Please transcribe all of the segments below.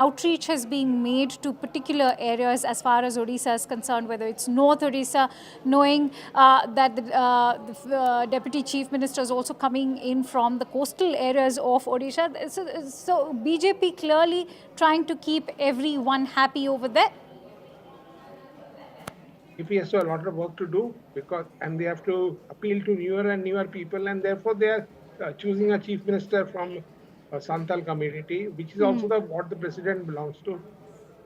outreach has been made to particular areas as far as Odisha is concerned, whether it's North Odisha, knowing that the Deputy Chief Minister is also coming in from the coastal areas of Odisha. So BJP clearly trying to keep everyone happy over there. BJP has a lot of work to do and they have to appeal to newer and newer people, and therefore they are choosing a chief minister from Santal community, which is also what the president belongs to.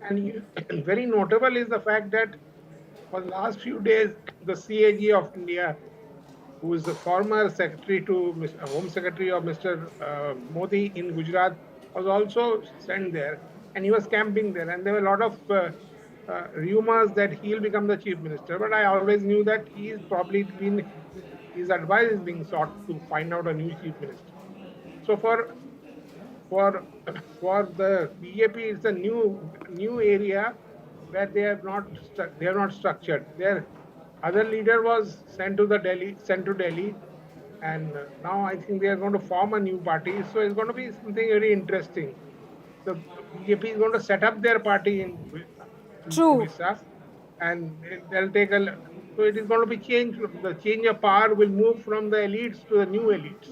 And very notable is the fact that for the last few days, the CAG of India, who is the former secretary to Home Secretary of Mr. Modi in Gujarat, was also sent there, and he was camping there. And there were a lot of rumors that he'll become the chief minister. But I always knew that he's probably his advice is being sought to find out a new chief minister. So for the BJP, it's a new area where they have not structured. Their other leader was sent to Delhi, and now I think they are going to form a new party. So it's going to be something very interesting. The BJP is going to set up their party in Odisha, and they'll take so it is going to be changed. The change of power will move from the elites to the new elites.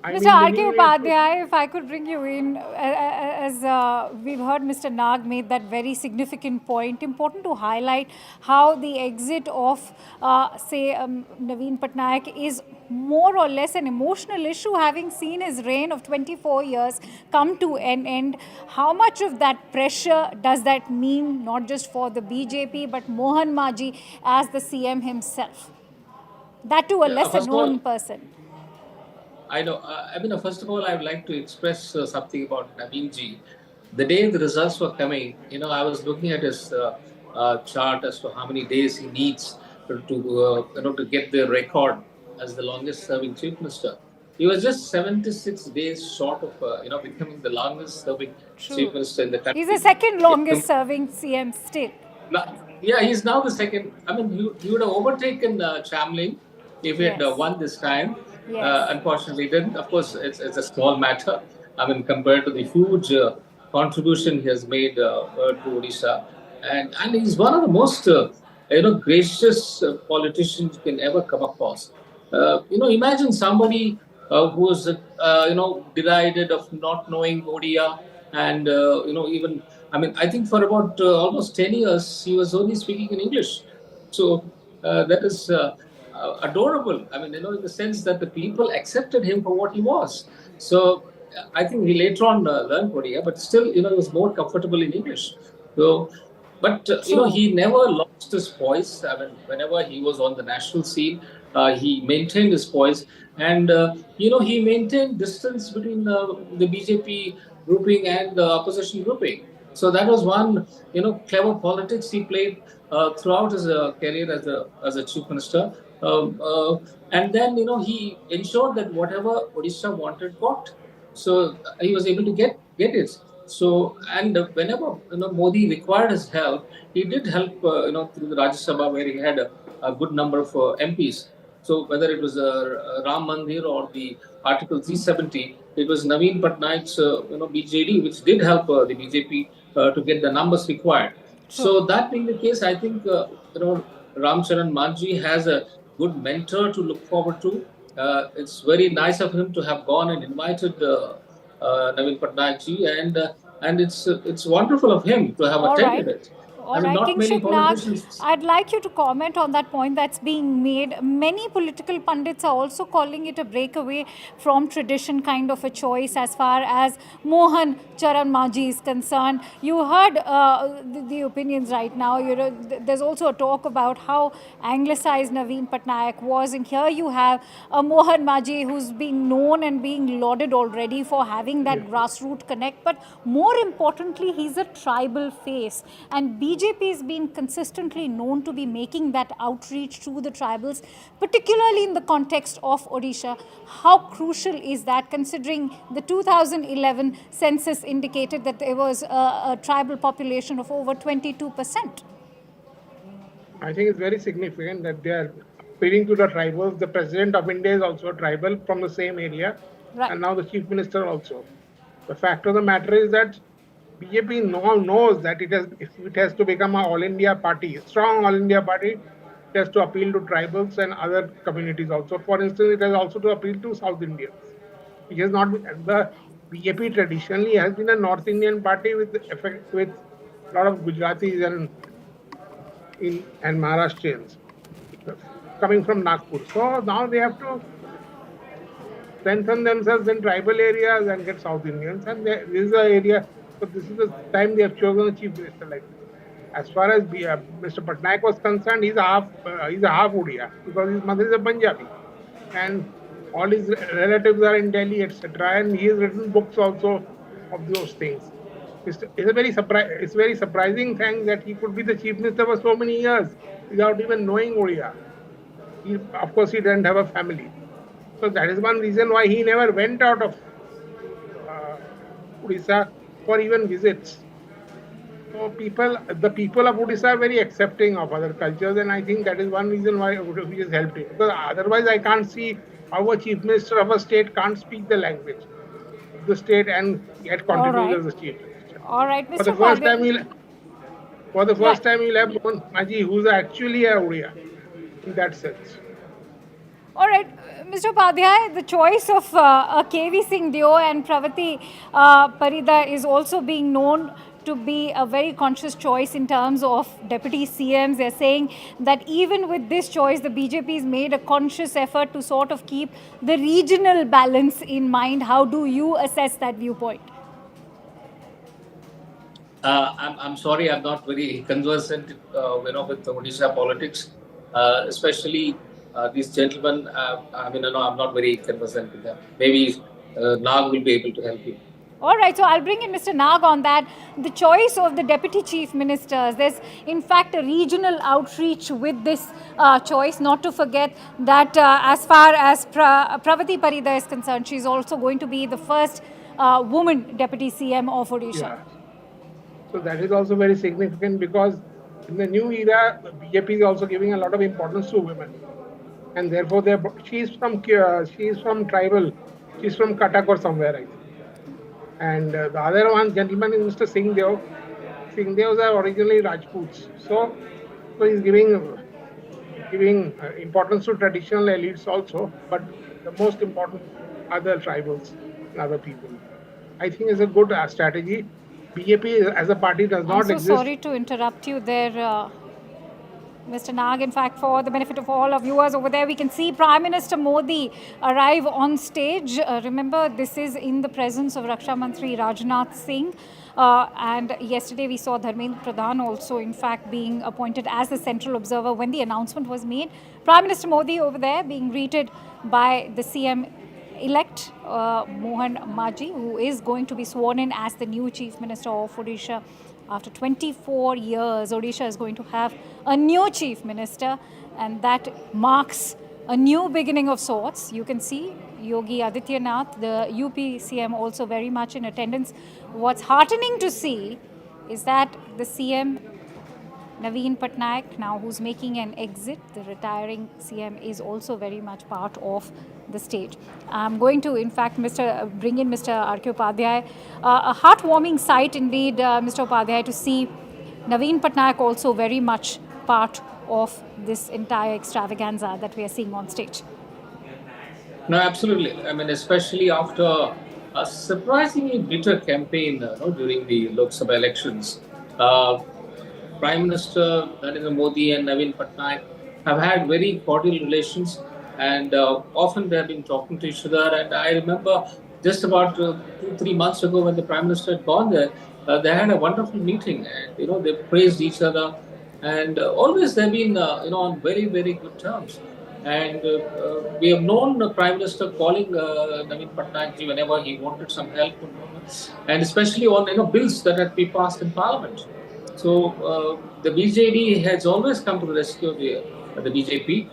Mr. R.K. Upadhyay, if I could bring you in, as we've heard Mr. Nag made that very significant point, important to highlight how the exit of, Naveen Patnaik is more or less an emotional issue, having seen his reign of 24 years come to an end. How much of that pressure does that mean, not just for the BJP, but Mohan Majhi as the CM himself? That to a lesser known person. I know. First of all, I would like to express something about Naveen ji. The day the results were coming, I was looking at his chart as to how many days he needs to get the record as the longest-serving chief minister. He was just 76 days short of becoming the longest-serving chief minister in the country. He's the second longest-serving CM still. Yeah, he's now the second. He would have overtaken Chamling if he had won this time. Yes. Unfortunately, didn't. Of course, it's a small matter. Compared to the huge contribution he has made to Odisha, and he's one of the most gracious politicians you can ever come across. Imagine somebody who's derided of not knowing Odia, and even I think for about almost 10 years he was only speaking in English. So that is. Adorable. In the sense that the people accepted him for what he was. So I think he later on learned Odia, but still, he was more comfortable in English. So, but he never lost his voice. Whenever he was on the national scene, he maintained his voice, and he maintained distance between the BJP grouping and the opposition grouping. So that was one, clever politics he played throughout his career as a chief minister. And then, he ensured that whatever Odisha wanted got. So he was able to get it. So, and whenever Modi required his help, he did help through the Rajya Sabha, where he had a good number of MPs. So whether it was Ram Mandir or the Article 370, it was Naveen Patnaik's BJD which did help the BJP to get the numbers required. So that being the case, I think Ram Charan Majhi has a good mentor to look forward to. It's very nice of him to have gone and invited Naveen Patnaik ji, and it's wonderful of him to have attended it. All right, Kingship Nag, I'd like you to comment on that point that's being made. Many political pundits are also calling it a breakaway from tradition kind of a choice as far as Mohan Charan Majhi is concerned. You heard the opinions right now. There's also a talk about how anglicized Naveen Patnaik was. And here you have Mohan Majhi, who's being known and being lauded already for having that grassroots connect. But more importantly, he's a tribal face. And BJP has been consistently known to be making that outreach to the tribals, particularly in the context of Odisha. How crucial is that, considering the 2011 census indicated that there was a tribal population of over 22%? I think it's very significant that they are appealing to the tribals. The President of India is also a tribal from the same area, and now the Chief Minister also. The fact of the matter is that BJP knows that if it has to become an All India party, strong All India party, it has to appeal to tribals and other communities also. For instance, it has also to appeal to South Indians. It has not been, the BJP traditionally has been a North Indian party with a lot of Gujaratis and Maharashtrians coming from Nagpur. So now they have to strengthen themselves in tribal areas and get South Indians. And this is the area. So this is the time they have chosen a chief minister like this. As far as Mr. Patnaik was concerned, he's a half Odia because his mother is a Punjabi, and all his relatives are in Delhi, etc. And he has written books also of those things. It's a very surprising thing that he could be the chief minister for so many years without even knowing Odia. Of course, he didn't have a family. So that is one reason why he never went out of Odisha for even visits. So the people of Odisha are very accepting of other cultures, and I think that is one reason why he has helped him. Because otherwise, I can't see how a chief minister of a state can't speak the language of the state and yet continue as a chief minister. All right, Mr. For the first time, we'll have Mohan Majhi, who's actually a Odia in that sense. All right, Mr. Upadhyay, the choice of KV Singh Deo and Pravati Parida is also being known to be a very conscious choice in terms of deputy CMs. They're saying that even with this choice, the BJP has made a conscious effort to sort of keep the regional balance in mind. How do you assess that viewpoint? I'm sorry, I'm not very conversant, with the Odisha politics, especially these gentlemen. I'm not very conversant with them. Maybe Nag will be able to help you. All right, so I'll bring in Mr. Nag on that. The choice of the deputy chief ministers, there's in fact a regional outreach with this choice. Not to forget that as far as Pravati Parida is concerned, she's also going to be the first woman deputy CM of Odisha. Yeah. So that is also very significant because in the new era, BJP is also giving a lot of importance to women, and therefore she's from tribal, she's from Cuttack or somewhere, I think. And the other one gentleman is Mr. Singh Deo. Singh Deos are originally Rajputs, so he's giving importance to traditional elites also, but the most important are the tribals and other people. I think it's a good strategy. BJP as a party does not exist. Sorry to interrupt you there, Mr. Nag. In fact, for the benefit of all our viewers over there, we can see Prime Minister Modi arrive on stage. Remember, this is in the presence of Raksha Mantri Rajnath Singh. And yesterday we saw Dharmendra Pradhan also, in fact, being appointed as the central observer when the announcement was made. Prime Minister Modi over there being greeted by the CM-elect Mohan Majhi, who is going to be sworn in as the new Chief Minister of Odisha. After 24 years, Odisha is going to have a new Chief Minister, and that marks a new beginning of sorts. You can see Yogi Adityanath, the UP CM, also very much in attendance. What's heartening to see is that the CM, Naveen Patnaik, now who's making an exit, the retiring CM, is also very much part of the stage. I'm going to, in fact, bring in Mr. R.K. Upadhyay. A heartwarming sight indeed, Mr. Upadhyay, to see Naveen Patnaik also very much part of this entire extravaganza that we are seeing on stage. No, absolutely. I mean, especially after a surprisingly bitter campaign during the Lok Sabha elections. Prime Minister Narendra Modi and Naveen Patnaik have had very cordial relations, and often they have been talking to each other. And I remember just about 2-3 months ago when the Prime Minister had gone there, they had a wonderful meeting, and they praised each other, and always they've been on very, very good terms. And we have known the Prime Minister calling Naveen Patnaik whenever he wanted some help, and especially on bills that had to be passed in Parliament. So the BJD has always come to the rescue of the BJP.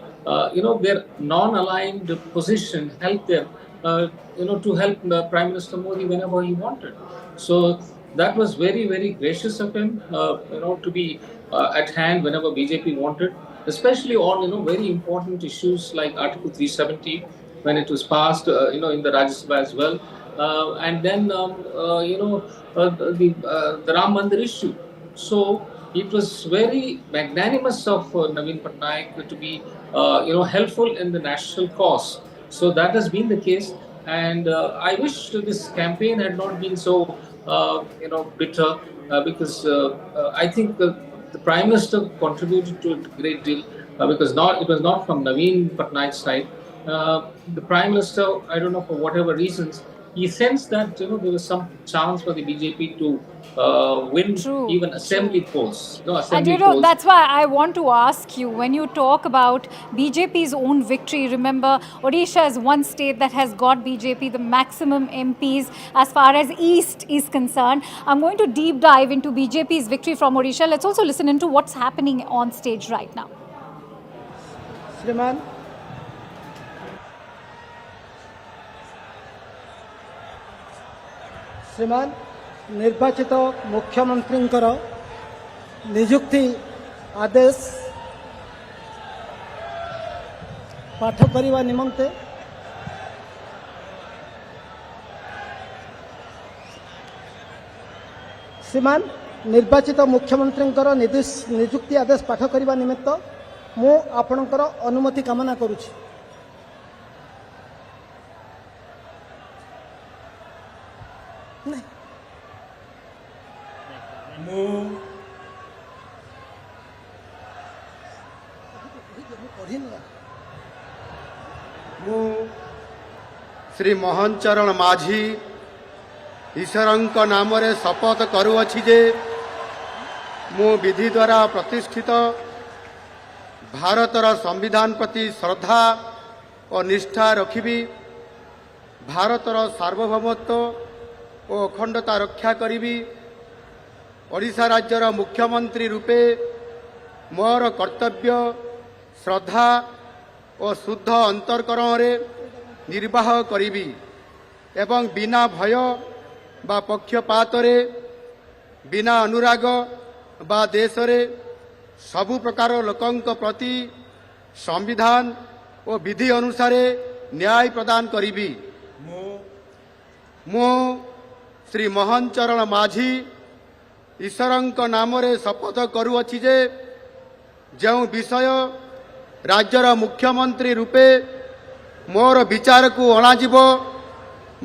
Their non-aligned position helped them, to help Prime Minister Modi whenever he wanted. So that was very, very gracious of him, to be at hand whenever BJP wanted, especially on very important issues like Article 370 when it was passed, in the Rajya Sabha as well. and then the Ram Mandir issue. So it was very magnanimous of Naveen Patnaik to be helpful in the national cause. So that has been the case, and I wish this campaign had not been so bitter, because I think the Prime Minister contributed to it a great deal, because it was not from Naveen Patnaik's side. The Prime Minister, I don't know, for whatever reasons, he sensed that there was some chance for the BJP to win even assembly polls. And that's why I want to ask you, when you talk about BJP's own victory, remember Odisha is one state that has got BJP the maximum MPs as far as East is concerned. I'm going to deep dive into BJP's victory from Odisha. Let's also listen into what's happening on stage right now. श्रीमान निर्वाचित मुख्यमंत्री नियुक्ति आदेश पाठ करने निमंते श्रीमान निर्वाचित मुख्यमंत्री नियुक्ति आदेश पाठ करने निमित्त मु आपणकर अनुमति कामना करुछि। श्री मोहन चरण माझी ईश्वरंक नाम रे शपथ करुअछि जे मु विधि द्वारा प्रतिष्ठित भारतर संविधान प्रति श्रद्धा और निष्ठा रखिबी, भारतर सार्वभौमत्व और अखंडता रक्षा करिबी, ओडिशा राज्यर मुख्यमंत्री रूपे मोर कर्तव्य श्रद्धा और शुद्ध अंतरकरण रे निर्वाह करिबी एवं बिना भय बा पक्षपात रे बिना अनुराग बा देश रे सबु प्रकार लोकंक प्रति संविधान और विधि अनुसार न्याय प्रदान करिबी। मु श्री मोहन चरण माझी ईश्वरंक नाम रे शपथ करुअछि जे जो विषय राज्यर मुख्यमंत्री रूपे मोर विचार को अणाजिब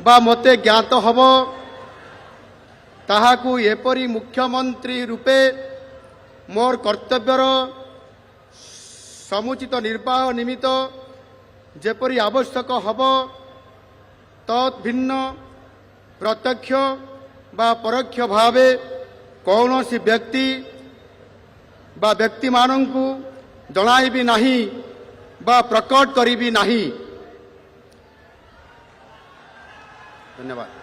बा मते ज्ञात हब ताहाकू एपरी मुख्यमंत्री रूपे मोर कर्तव्यर समुचित निर्वाह निमित्त जेपरी आवश्यक हब तत् भिन्न प्रत्यक्ष बा परोक्ष भावे कौनसी व्यक्ति बा व्यक्ति माननकू जणाइबी नहीं बा प्रकट करिबी नहीं। धन्यवाद।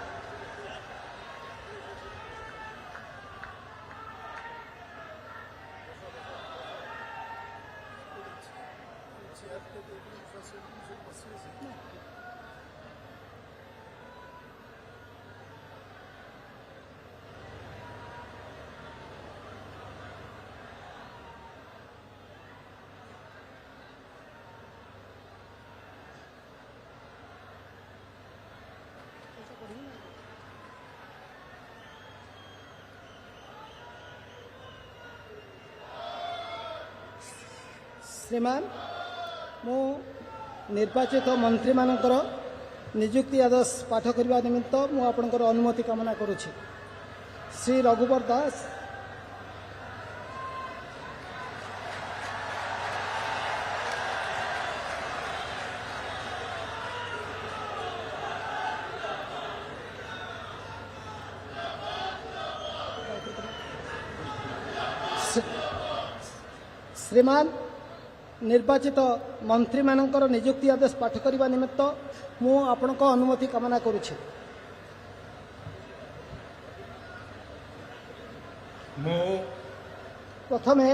श्रीमान मु निर्वाचित मंत्री मानकर नियुक्ति आदेश पाठ करने निमित्त मु आपनकर अनुमति कामना करुछि। श्री रघुवर दास श्रीमान निर्वाचित मंत्री मानकर नियुक्ति आदेश पाठ करने निमित्त मु आपनक अनुमति कामना करुछि। प्रथमे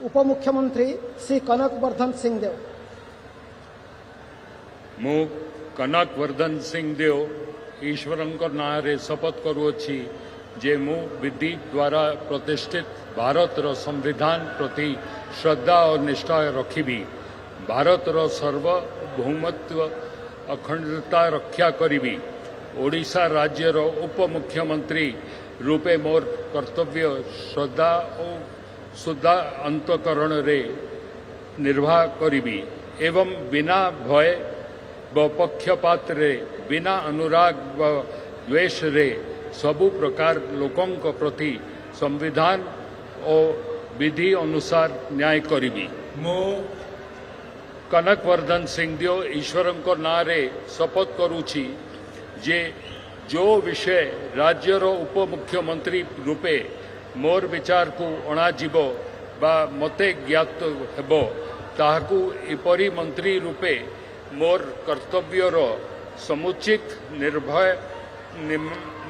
उपमुख्यमंत्री श्री कनक वर्धन सिंह देव। मु कनक वर्धन सिंह देव ईश्वरंकर नाम रे शपथ करुछि जे मु विधि द्वारा प्रतिष्ठित भारतर संविधान प्रति श्रद्धा और निष्ठा रखिबी, भारतर सार्वभौमत्व अखंडता रक्षा करिबी ओडिशा राज्यर उपमुख्यमंत्री रूपे मोर कर्तव्य श्रद्धा और शुद्धा अंतकरण रे निर्वाह करिबी एवं बिना भय व पक्षपात रे बिना अनुराग व द्वेष रे सबु प्रकार लोकंक प्रति संविधान और विधि अनुसार न्याय करिबी। मो कनकवर्धन सिंहदेव ईश्वरंक नारे शपथ करुछि जे जो विषय राज्यर उपमुख्यमंत्री रूपे मोर विचार को अणाजिब बा मते ज्ञात हेबो ताहाकू एपरी मंत्री रूपे मोर कर्तव्यर समुचित निर्भय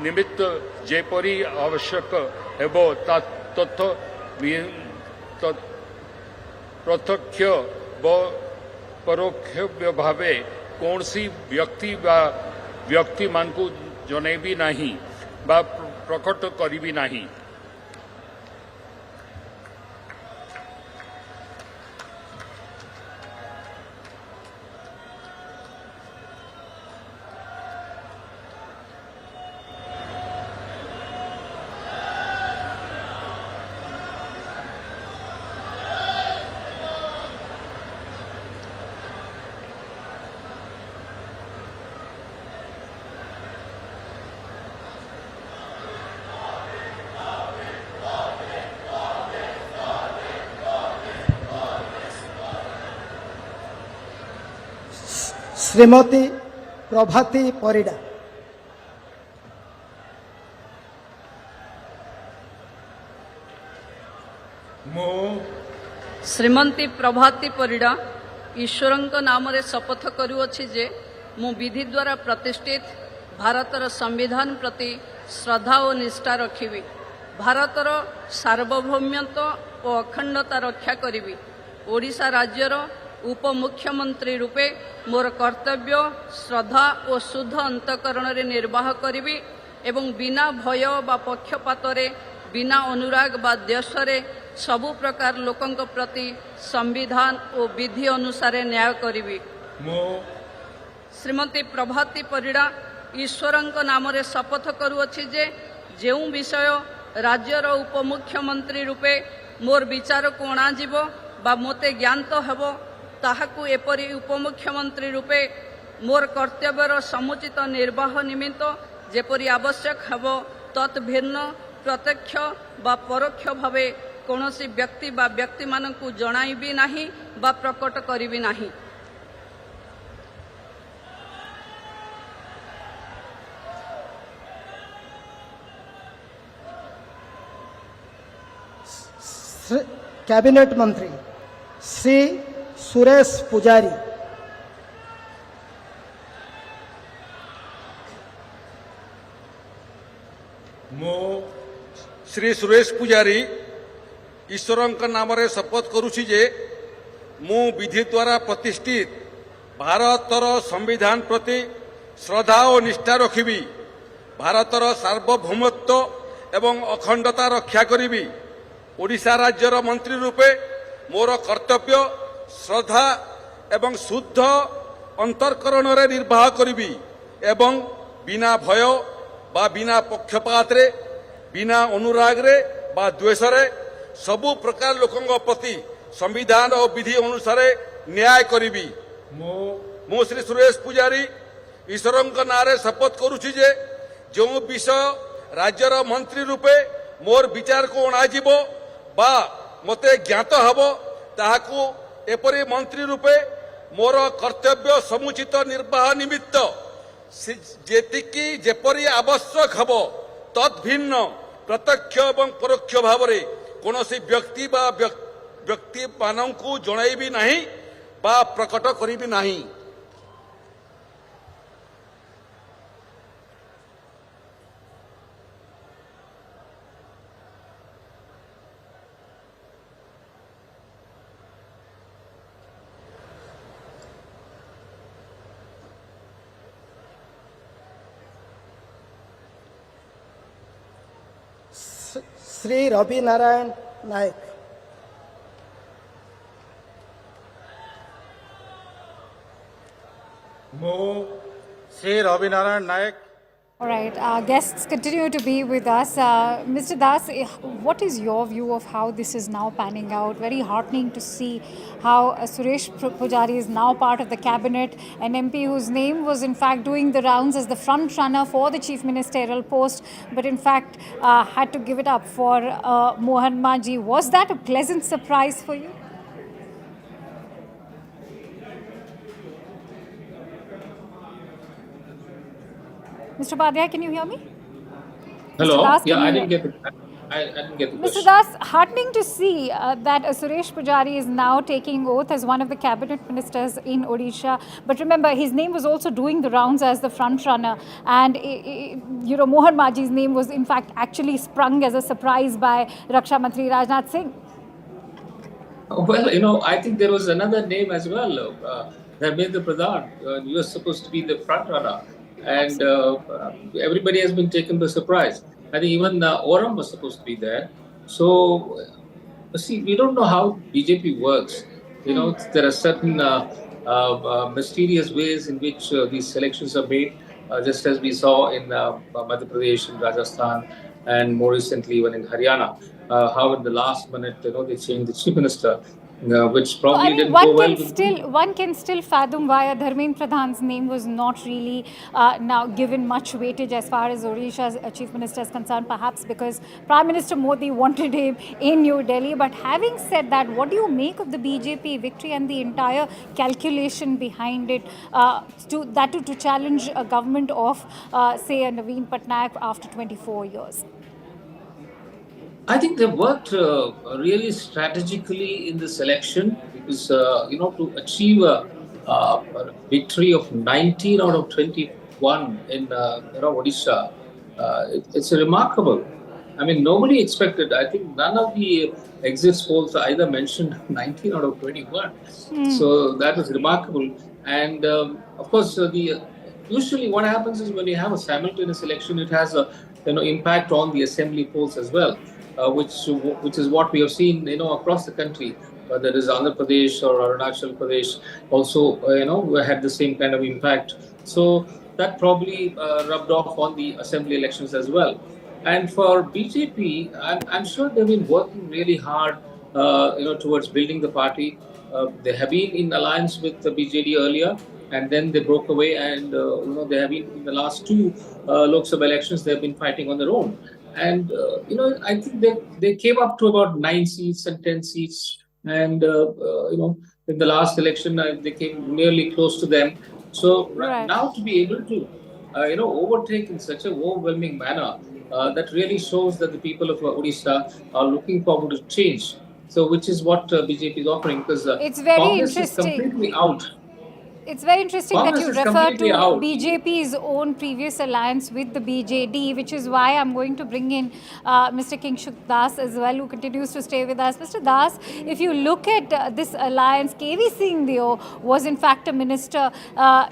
निमित्त जेपरी आवश्यक हेबो तथ प्रत्यक्ष व परोक्ष भावे कौनसी व्यक्ति बा व्यक्ति मान को जनैबी नहीं बा प्रकट करिबी नहीं। श्रीमती प्रभाती परिडा। श्रीमती प्रभाती परिडा ईश्वरंक नाम रे शपथ करुअछि जे मु विधि द्वारा प्रतिष्ठित भारतर संविधान प्रति श्रद्धा और निष्ठा रखिबी, भारतर सार्वभौमत्व और अखंडता रक्षा करिबी, ओडिशा राज्यर उपमुख्यमंत्री रूपे मोर कर्तव्य श्रद्धा और शुद्ध अंतकरण रे निर्वाह करिबी एवं बिना भय बा पक्षपात रे बिना अनुराग बा द्वेष रे सबु प्रकार लोकंक प्रति संविधान और विधि अनुसार न्याय करिबी। श्रीमती प्रभाती परिडा ईश्वरंक नाम रे शपथ करुअछि जे जेउ विषय राज्यर उपमुख्यमंत्री रूपे मोर विचार को अणाजिब बा मोते ज्ञात हेबो ताहाकू एपरी उपमुख्यमंत्री रूपे मोर कर्तव्यर समुचित निर्वाह निमित्त जेपरी आवश्यक हेबो तत् भिन्न प्रत्यक्ष बा परोक्ष भावे कौनसी व्यक्ति बा व्यक्ति मानकू जणाइबी नाही बा प्रकट करिबी नाही। कैबिनेट मंत्री श्री सुरेश पुजारी। मो श्री सुरेश पुजारी ईश्वरंक नाम रे शपथ करुछि जे मु विधि द्वारा प्रतिष्ठित भारतर संविधान प्रति श्रद्धा और निष्ठा रखिबी, भारतर सार्वभौमत्व एवं अखंडता रक्षा करिबी, ओडिशा राज्यर मंत्री रूपे मोर कर्तव्य श्रद्धा एवं शुद्ध अंतरकरण रे निर्वाह करिबी एवं बिना भय बा बिना पक्षपात रे बिना अनुराग रे बा द्वेष रे सबु प्रकार लोकंक प्रति संविधान और विधि अनुसार न्याय करिबी। मो श्री सुरेश पुजारी ईश्वरंक नारे शपथ करुछि जे जो विषय राज्यर मंत्री रूपे मोर विचार को अणाजिब बा मते ज्ञात हबो ताहाकू एपरी मंत्री रूपे मोर कर्तव्य समुचित निर्वाह निमित्त जेतिकी जेपरी आवश्यक हबो तद्भिन्न प्रत्यक्ष एवं परोक्ष भाव रे कौनसी व्यक्ति बा व्यक्ति मानकू जणाइबी नहीं बा प्रकट करिबी नहीं। श्री रवि नारायण नायक। मो श्री रवि नारायण नायक All right, our guests continue to be with us. Mr. Das, what is your view of how this is now panning out? Very heartening to see how Suresh Pujari is now part of the cabinet, an MP whose name was in fact doing the rounds as the front runner for the chief ministerial post, but in fact had to give it up for Mohan Majhi. Was that a pleasant surprise for you? Mr. Padhyay, can you hear me? Hello. Mr. Das, Yeah, can I you didn't get it. I didn't get the Mr. question. Das, heartening to see that Suresh Pujari is now taking oath as one of the cabinet ministers in Odisha. But remember, his name was also doing the rounds as the front runner, and Mohan Majhi's name was in fact actually sprung as a surprise by Raksha Mantri Rajnath Singh. Well, I think there was another name as well, Dharmendra Pradhan. He was supposed to be the front runner, and everybody has been taken by surprise. I think even Oram was supposed to be there. So, see, we don't know how BJP works. There are certain mysterious ways in which these selections are made, just as we saw in Madhya Pradesh, in Rajasthan, and more recently even in Haryana. How in the last minute, they changed the chief minister, which probably didn't go well with one can still fathom why Dharmendra Pradhan's name was not really now given much weightage as far as Odisha's chief minister is concerned, perhaps because Prime Minister Modi wanted him in New Delhi. But having said that, what do you make of the BJP victory and the entire calculation behind it to challenge a government of, say, a Naveen Patnaik after 24 years? I think they worked really strategically in this election because, to achieve a victory of 19 out of 21 in, Odisha, it's remarkable. I mean, nobody expected. I think none of the exit polls either mentioned 19 out of 21. So that was remarkable. And of course, usually what happens is when you have a simultaneous election, it has a impact on the assembly polls as well. Which is what we have seen, across the country. Whether it is Andhra Pradesh or Arunachal Pradesh, also, had the same kind of impact. So that probably rubbed off on the assembly elections as well. And for BJP, I'm sure they've been working really hard, towards building the party. They have been in alliance with the BJD earlier, and then they broke away, and they have been in the last two Lok Sabha elections. They have been fighting on their own. And, I think they came up to about 9 seats and 10 seats. And, in the last election, they came nearly close to them. So now to be able to, overtake in such an overwhelming manner, that really shows that the people of Odisha are looking forward to change. So which is what BJP is offering, because it's very Congress interesting. is completely out. It's very interesting that you refer to out. BJP's own previous alliance with the BJD, which is why I'm going to bring in Mr. Kingshuk Das as well, who continues to stay with us. Mr. Das, if you look at this alliance, KV Singh Deo was in fact a minister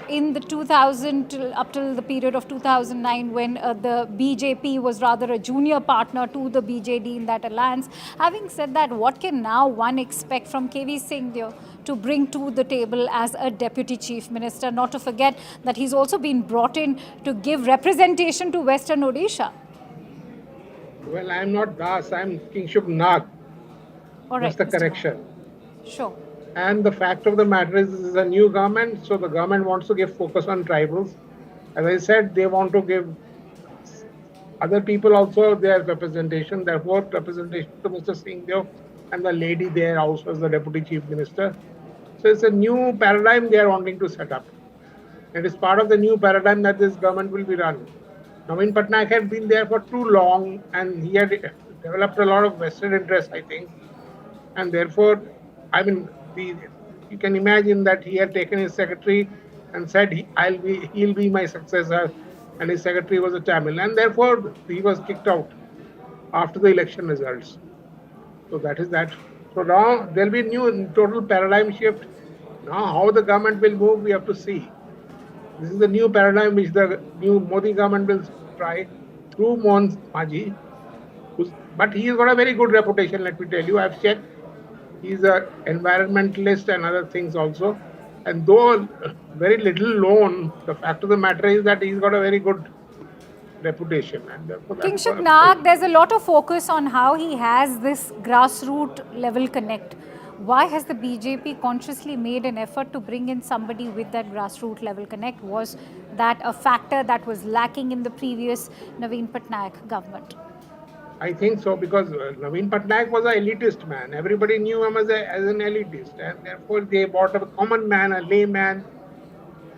in the 2000 up till the period of 2009 when the BJP was rather a junior partner to the BJD in that alliance. Having said that, what can now one expect from KV Singh Deo to bring to the table as a deputy chief minister, not to forget that he's also been brought in to give representation to Western Odisha? Well, I'm not Das, I'm Kingshuk Nag. All right, just a correction. Sure. And the fact of the matter is, this is a new government, so the government wants to give focus on tribals. As I said, they want to give other people also their representation, therefore representation to Mr. Singh Deo and the lady there also as the deputy chief minister. So it's a new paradigm they are wanting to set up. It is part of the new paradigm that this government will be run. Naveen Patnaik had been there for too long, and he had developed a lot of vested interest, I think. And therefore, I mean, you can imagine that he had taken his secretary and said he'll be my successor, and his secretary was a Tamil, and therefore he was kicked out after the election results. So that is that. So now there'll be a new total paradigm shift. Now how the government will move, we have to see. This is the new paradigm which the new Modi government will try through Mohan Majhi. But he has got a very good reputation, let me tell you. I've checked. He's an environmentalist and other things also. And though very little known, the fact of the matter is that he's got a very good reputation. And therefore King Shuknag, there's a lot of focus on how he has this grassroots level connect. Why has the BJP consciously made an effort to bring in somebody with that grassroots level connect? Was that a factor that was lacking in the previous Naveen Patnaik government? I think so, because Naveen Patnaik was an elitist man. Everybody knew him as an elitist, and therefore they brought a common man, a layman,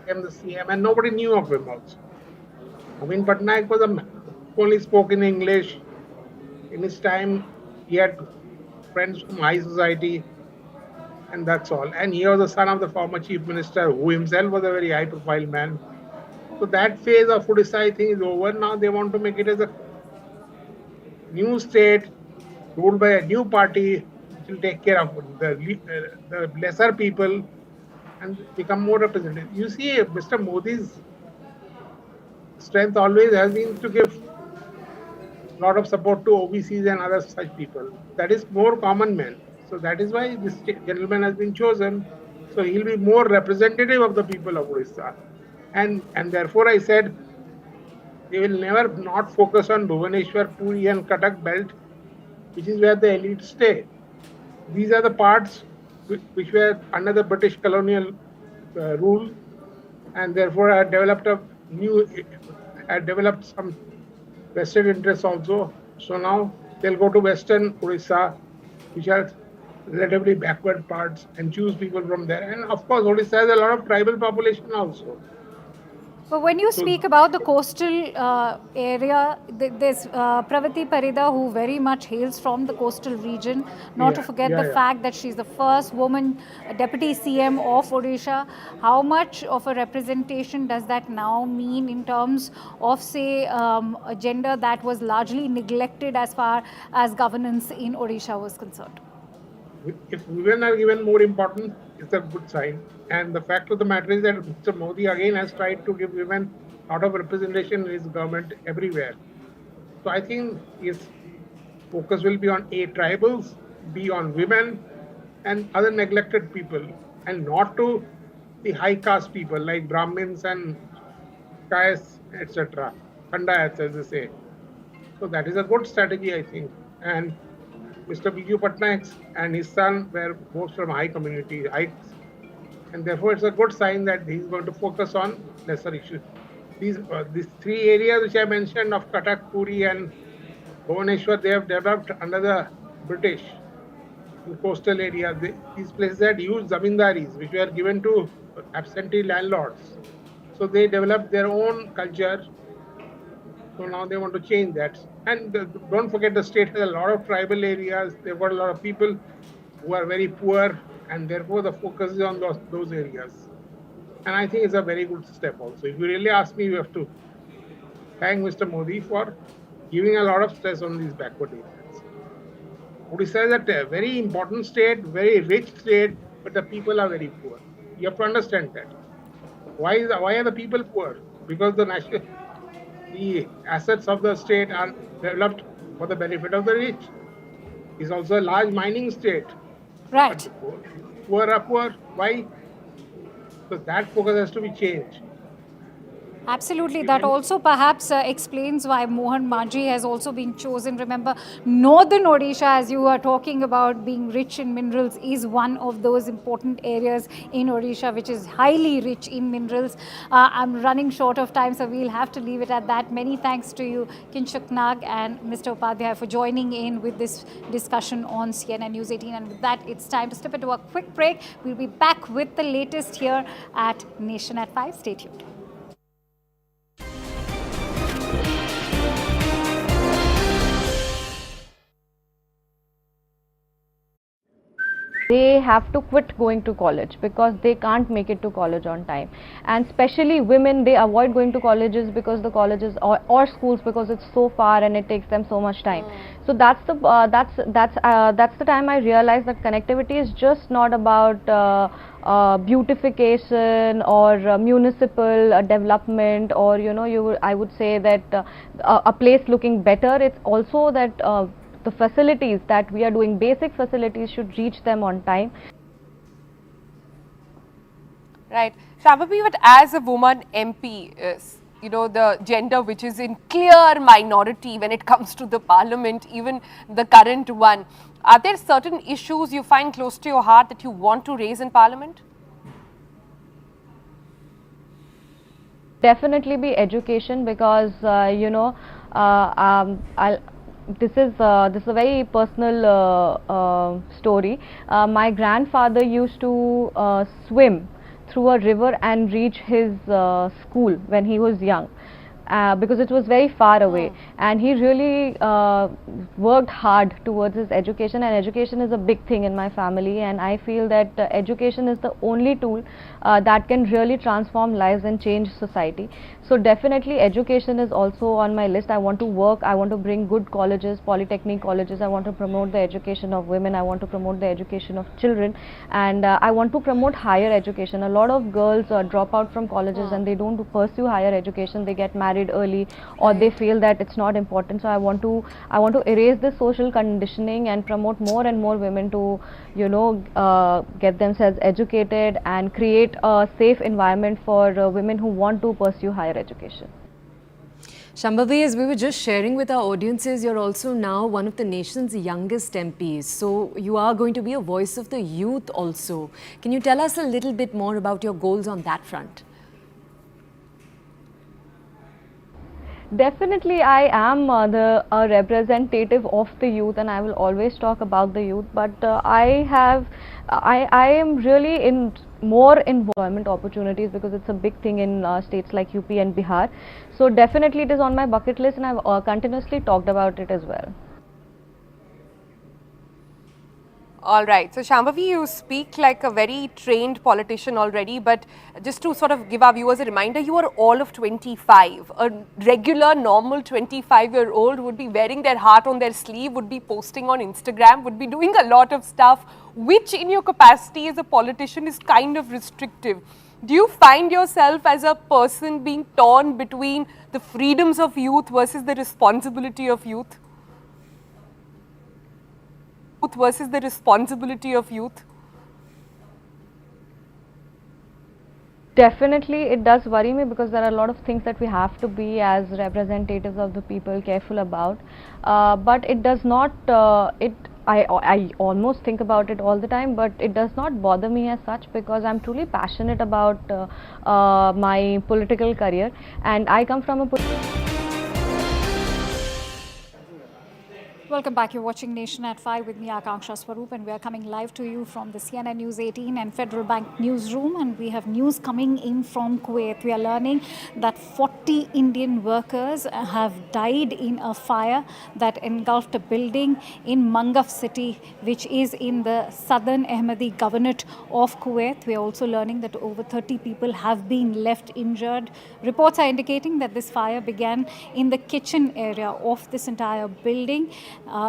became the CM, and nobody knew of him also. Naveen Patnaik was a man who only spoke in English. In his time, he had friends from high society, and that's all. And he was the son of the former Chief Minister, who himself was a very high-profile man. So that phase of Odisha, I think, is over. Now they want to make it as a new state ruled by a new party, which will take care of the lesser people and become more representative. You see, Mr. Modi's strength always has been to give a lot of support to OBCs and other such people. That is more common men. So that is why this gentleman has been chosen. So he'll be more representative of the people of Odisha. And therefore I said, they will never not focus on Bhubaneswar, Puri and Cuttack belt, which is where the elite stay. These are the parts which were under the British colonial rule, and therefore had developed some vested interests also. So now they'll go to Western Odisha, which are relatively backward parts, and choose people from there. And of course, Odisha has a lot of tribal population also. But when you speak about the coastal area, there's Pravati Parida, who very much hails from the coastal region. Not to forget the fact that she's the first woman deputy CM of Odisha. How much of a representation does that now mean in terms of, say, a gender that was largely neglected as far as governance in Odisha was concerned? If women are given more importance, it's a good sign. And the fact of the matter is that Mr. Modi again has tried to give women a lot of representation in his government everywhere. So I think his focus will be on A, tribals, B, on women and other neglected people, and not to the high caste people like Brahmins and Kais, etc. Khandayats, as they say. So that is a good strategy, I think. And Mr. Biju Patnaik and his son were both from high community, and therefore it's a good sign that he's going to focus on lesser issues. These three areas which I mentioned of Cuttack, Puri and Bhubaneswar, they have developed under the British in coastal areas. These places had huge zamindaris which were given to absentee landlords. So they developed their own culture. So now they want to change that. And don't forget, the state has a lot of tribal areas. They've got a lot of people who are very poor, and therefore the focus is on those areas. And I think it's a very good step also. If you really ask me, we have to thank Mr. Modi for giving a lot of stress on these backward areas. Odisha is a very important state, very rich state, but the people are very poor. You have to understand that. Why are the people poor? Because the assets of the state are developed for the benefit of the rich. It's also a large mining state. Right. Poor are poor. Why? So that focus has to be changed. Absolutely. That also perhaps explains why Mohan Majhi has also been chosen. Remember, northern Odisha, as you are talking about being rich in minerals, is one of those important areas in Odisha which is highly rich in minerals. I'm running short of time, so we'll have to leave it at that. Many thanks to you, King Shuknag and Mr. Upadhyay, for joining in with this discussion on CNN News 18. And with that, it's time to step into a quick break. We'll be back with the latest here at Nation at 5. Stay tuned. They have to quit going to college because they can't make it to college on time, and especially women, they avoid going to colleges because the colleges or schools, because it's so far and it takes them so much time. So that's the time I realized that connectivity is just not about beautification or municipal development, or I would say that a place looking better. It's also that the facilities that we are doing, basic facilities, should reach them on time. Right. Shambhavi, but as a woman MP, the gender which is in clear minority when it comes to the parliament, even the current one. Are there certain issues you find close to your heart that you want to raise in parliament? Definitely be education, because this is a very personal story. My grandfather used to swim through a river and reach his school when he was young. Because it was very far away, and he really worked hard towards his education, and education is a big thing in my family, and I feel that education is the only tool that can really transform lives and change society. So definitely education is also on my list. I want to work, I want to bring good colleges, polytechnic colleges, I want to promote the education of women, I want to promote the education of children, and I want to promote higher education. A lot of girls drop out from colleges and they don't pursue higher education, they get married early, or they feel that it's not important. So I want to erase this social conditioning and promote more and more women to get themselves educated and create a safe environment for women who want to pursue higher education. Shambhavi, as we were just sharing with our audiences, you're also now one of the nation's youngest MPs. So you are going to be a voice of the youth also. Can you tell us a little bit more about your goals on that front? Definitely, I am a representative of the youth, and I will always talk about the youth. But I am really in more employment opportunities, because it's a big thing in states like UP and Bihar. So definitely, it is on my bucket list, and I've continuously talked about it as well. All right. So, Shambhavi, you speak like a very trained politician already, but just to sort of give our viewers a reminder, you are all of 25. A regular, normal 25-year-old would be wearing their heart on their sleeve, would be posting on Instagram, would be doing a lot of stuff, which in your capacity as a politician is kind of restrictive. Do you find yourself as a person being torn between the freedoms of youth versus the responsibility of youth? Versus the responsibility of youth? Definitely, it does worry me, because there are a lot of things that we have to be as representatives of the people careful about. But it does not, I almost think about it all the time, but it does not bother me as such, because I'm truly passionate about my political career, and I come from a Welcome back. You're watching Nation at 5 with me, Akanksha Swaroop, and we are coming live to you from the CNN News 18 and Federal Bank newsroom. And we have news coming in from Kuwait. We are learning that 40 Indian workers have died in a fire that engulfed a building in Mangaf city, which is in the southern Ahmadi Governorate of Kuwait. We are also learning that over 30 people have been left injured. Reports are indicating that this fire began in the kitchen area of this entire building.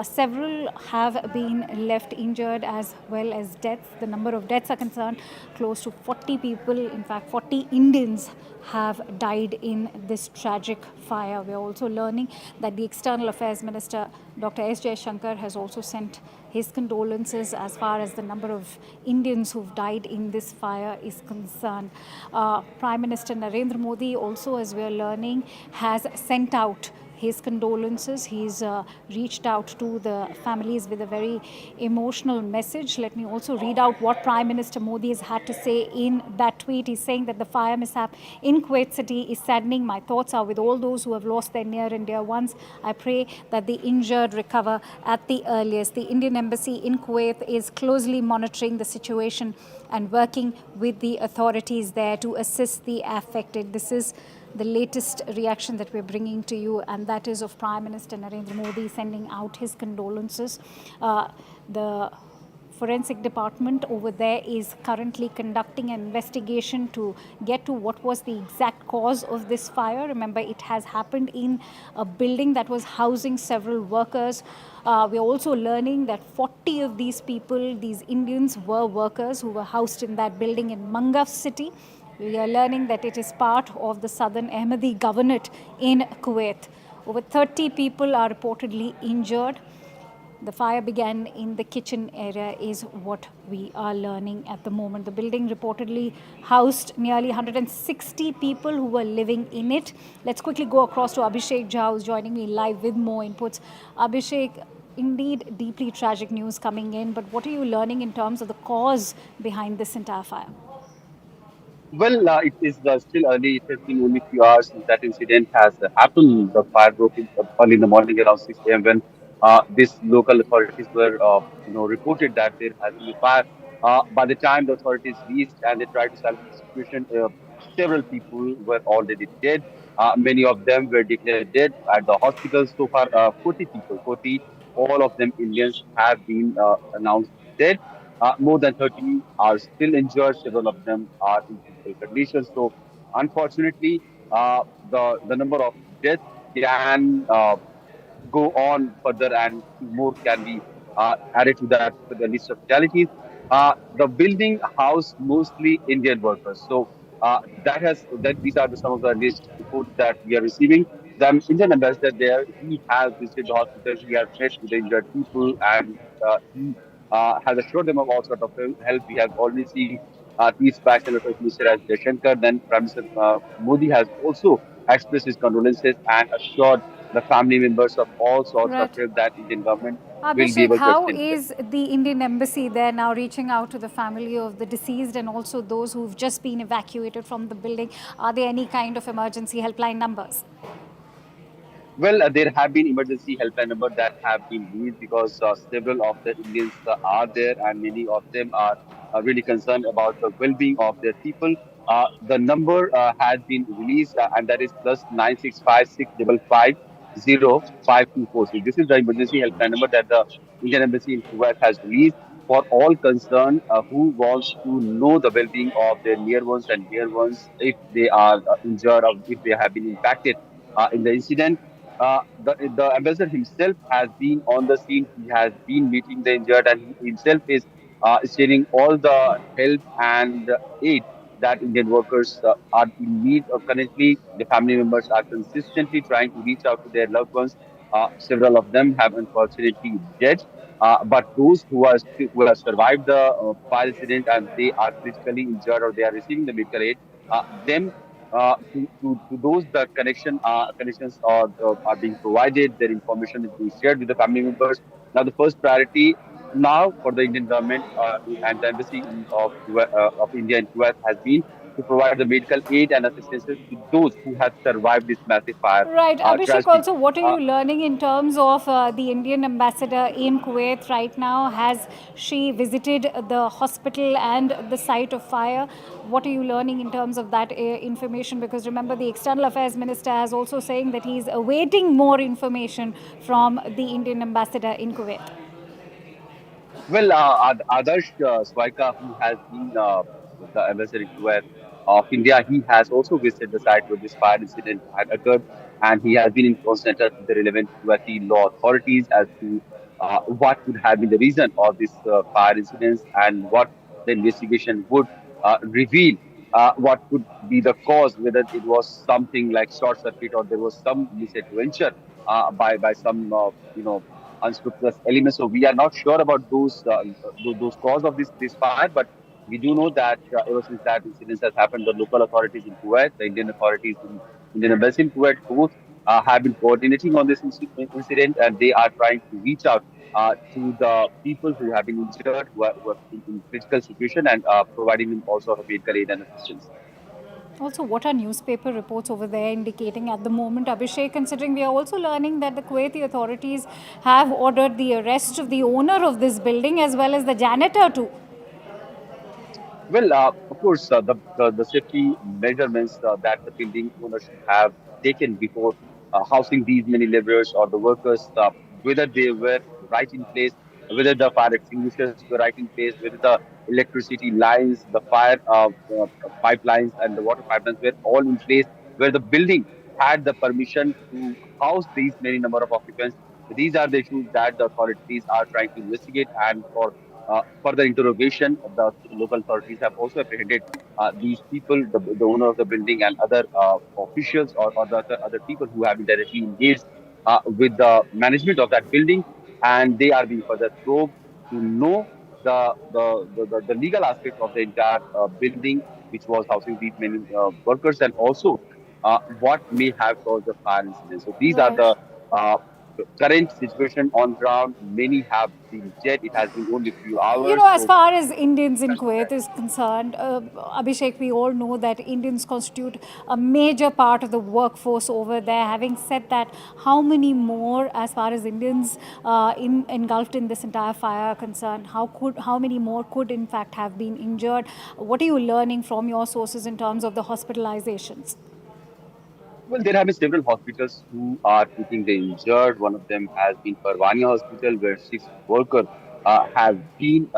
Several have been left injured as well as deaths. The number of deaths are concerned, close to 40 people, in fact 40 Indians have died in this tragic fire. We are also learning that the External Affairs Minister Dr. S. Jaishankar has also sent his condolences as far as the number of Indians who've died in this fire is concerned. Prime Minister Narendra Modi also, as we are learning, has sent out his condolences. He's reached out to the families with a very emotional message. Let me also read out what Prime Minister Modi has had to say in that tweet. He's saying that the fire mishap in Kuwait City is saddening. My thoughts are with all those who have lost their near and dear ones. I pray that the injured recover at the earliest. The Indian Embassy in Kuwait is closely monitoring the situation and working with the authorities there to assist the affected. This is the latest reaction that we're bringing to you, and that is of Prime Minister Narendra Modi sending out his condolences. The forensic department over there is currently conducting an investigation to get to what was the exact cause of this fire. Remember, it has happened in a building that was housing several workers. We're also learning that 40 of these people, these Indians, were workers who were housed in that building in Mangaf city. We are learning that it is part of the southern Ahmadi Governorate in Kuwait. Over 30 people are reportedly injured. The fire began in the kitchen area is what we are learning at the moment. The building reportedly housed nearly 160 people who were living in it. Let's quickly go across to Abhishek Jha, who's joining me live with more inputs. Abhishek, indeed deeply tragic news coming in, but what are you learning in terms of the cause behind this entire fire? Well, it is still early. It has been only a few hours since that incident has happened. The fire broke early in the morning around 6 a.m. when these local authorities were, reported that there has been a fire. By the time the authorities reached and they tried to salvage the situation, several people were already dead. Many of them were declared dead at the hospital. So far, 40 people, 40, all of them Indians, have been announced dead. More than 30 are still injured. Several of them are in critical condition. So, unfortunately, the number of deaths can go on further, and more can be added to that to the list of fatalities. The building housed mostly Indian workers. So these are some of the latest reports that we are receiving. The Indian ambassador there, he has visited the hospital. He has met with the injured people, and he has assured them of all sort of help. We have already seen Peace Special Affairs Minister as Jaishankar. Then Prime Minister Modi has also expressed his condolences and assured the family members of all sorts of Right. help that Indian government will be Abhishek, able to how extend to them. is the Indian embassy there now reaching out to the family of the deceased and also those who've just been evacuated from the building? Are there any kind of emergency helpline numbers? Well, there have been emergency helpline numbers that have been released because several of the Indians are there, and many of them are really concerned about the well-being of their people. The number has been released, and that is plus 96565505246. This is the emergency helpline number that the Indian Embassy in Kuwait has released for all concerned who wants to know the well-being of their near ones and dear ones if they are injured or if they have been impacted in the incident. The ambassador himself has been on the scene. He has been meeting the injured, and he himself is sharing all the help and aid that Indian workers are in need of currently. The family members are consistently trying to reach out to their loved ones. Several of them have unfortunately died. But those who have survived the fire incident and they are critically injured or they are receiving the medical aid, them to those the connections are being provided, their information is being shared with the family members. Now, the first priority now for the Indian government and the embassy of India in Kuwait has been to provide the medical aid and assistance to those who have survived this massive fire Right. Abhishek, tragedy. also, what are Uh, you learning in terms of the Indian ambassador in Kuwait right now? Has she visited the hospital and the site of fire? What are you learning in terms of that information? Because remember, the External Affairs Minister has also saying that he's awaiting more information from the Indian ambassador in Kuwait. Well, Adarsh Swaika, who has been the ambassador in Kuwait of India, he has also visited the site where this fire incident had occurred, and he has been in constant touch with the relevant Kuwaiti law authorities as to what could have been the reason of this fire incidents and what the investigation would reveal. What could be the cause, whether it was something like short circuit or there was some misadventure by some unscrupulous elements. So we are not sure about those cause of this fire, but we do know that ever since that incident has happened, the local authorities in Kuwait, the Indian authorities in Indian embassy in Kuwait, both have been coordinating on this incident, and they are trying to reach out to the people who have been injured, who are in critical situation, and providing them all sort of medical aid and assistance. Also, what are newspaper reports over there indicating at the moment, Abhishek, considering we are also learning that the Kuwaiti authorities have ordered the arrest of the owner of this building as well as the janitor too? Well, of course, the safety measurements that the building owner should have taken before housing these many laborers or the workers, whether they were right in place, whether the fire extinguishers were right in place, whether the electricity lines, the fire pipelines, and the water pipelines were all in place, where the building had the permission to house these many number of occupants. These are the issues that the authorities are trying to investigate, and for further interrogation, the local authorities have also apprehended these people, the owner of the building, and other officials or the other people who have been directly engaged with the management of that building. and they are being further probed to know the legal aspect of the entire building, which was housing these many workers, and also what may have caused the fire incident. So these are Right. the current situation on ground. Many have been dead. It has been only a few You know, hours. as So far as Indians in Kuwait is concerned, Abhishek, we all know that Indians constitute a major part of the workforce over there. Having said that, how many more, as far as Indians engulfed in this entire fire are concerned, how many more could in fact have been injured? What are you learning from your sources in terms of the hospitalizations? well, there have been several hospitals who are treating the injured. One of them has been Parwania Hospital, where 6 workers have been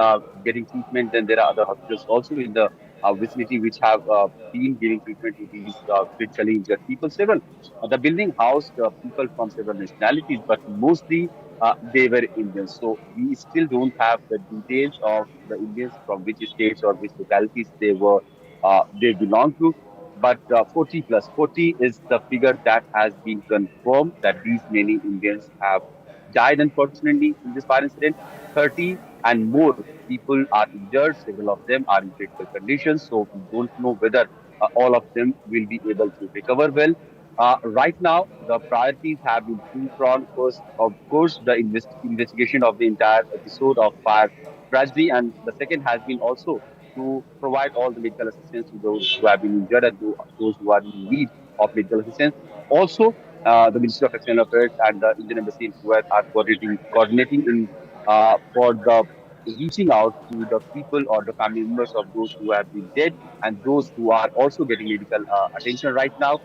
getting treatment. Then there are other hospitals also in the vicinity which have been giving treatment to these critically injured people. The building housed people from several nationalities, but mostly they were Indians. So we still don't have the details of the Indians from which states or which localities they belong to, but 40 plus 40 is the figure that has been confirmed that these many Indians have died unfortunately in this fire incident. 30 and more people are injured. Several of them are in critical conditions. So we don't know whether all of them will be able to recover well. Right now, the priorities have been two-pronged. First, of course, the investigation of the entire episode of fire tragedy, and the second has been also to provide all the medical assistance to those who have been injured and to those who are in need of medical assistance. Also, the Ministry of External Affairs and the Indian Embassy in Kuwait are coordinating in for the reaching out to the people or the family members of those who have been dead and those who are also getting medical attention right now.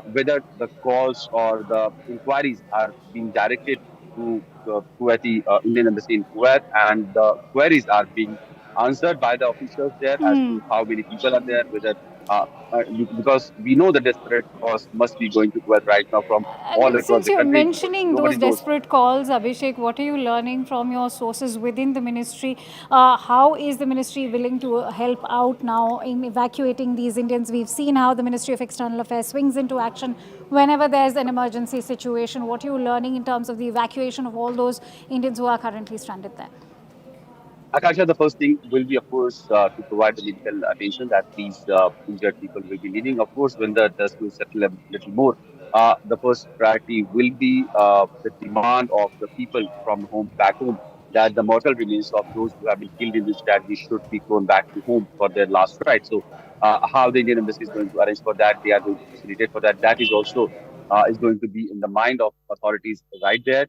Whether the calls or the inquiries are being directed to the Kuwaiti Indian Embassy in Kuwait, and the queries are being answered by the officials there as to how many people are there, whether uh, because we know the desperate cause must be going to Kuwait right now from all And across since the you're country. So mentioning nobody those knows. desperate calls, Abhishek, what are you learning from your sources within the ministry? How is the ministry willing to help out now in evacuating these Indians? We've seen how the Ministry of External Affairs swings into action whenever there's an emergency situation. What are you learning in terms of the evacuation of all those Indians who are currently stranded there? Akansha, the first thing will be, of course, to provide the medical attention that these injured people will be needing. Of course, when the dust will settle a little more, the first priority will be the demand of the people from home back home that the mortal remains of those who have been killed in this tragedy should be flown back to home for their last ride. So, how the Indian Embassy is going to arrange for that, they are going to facilitate for that. That is also is going to be in the mind of authorities right there.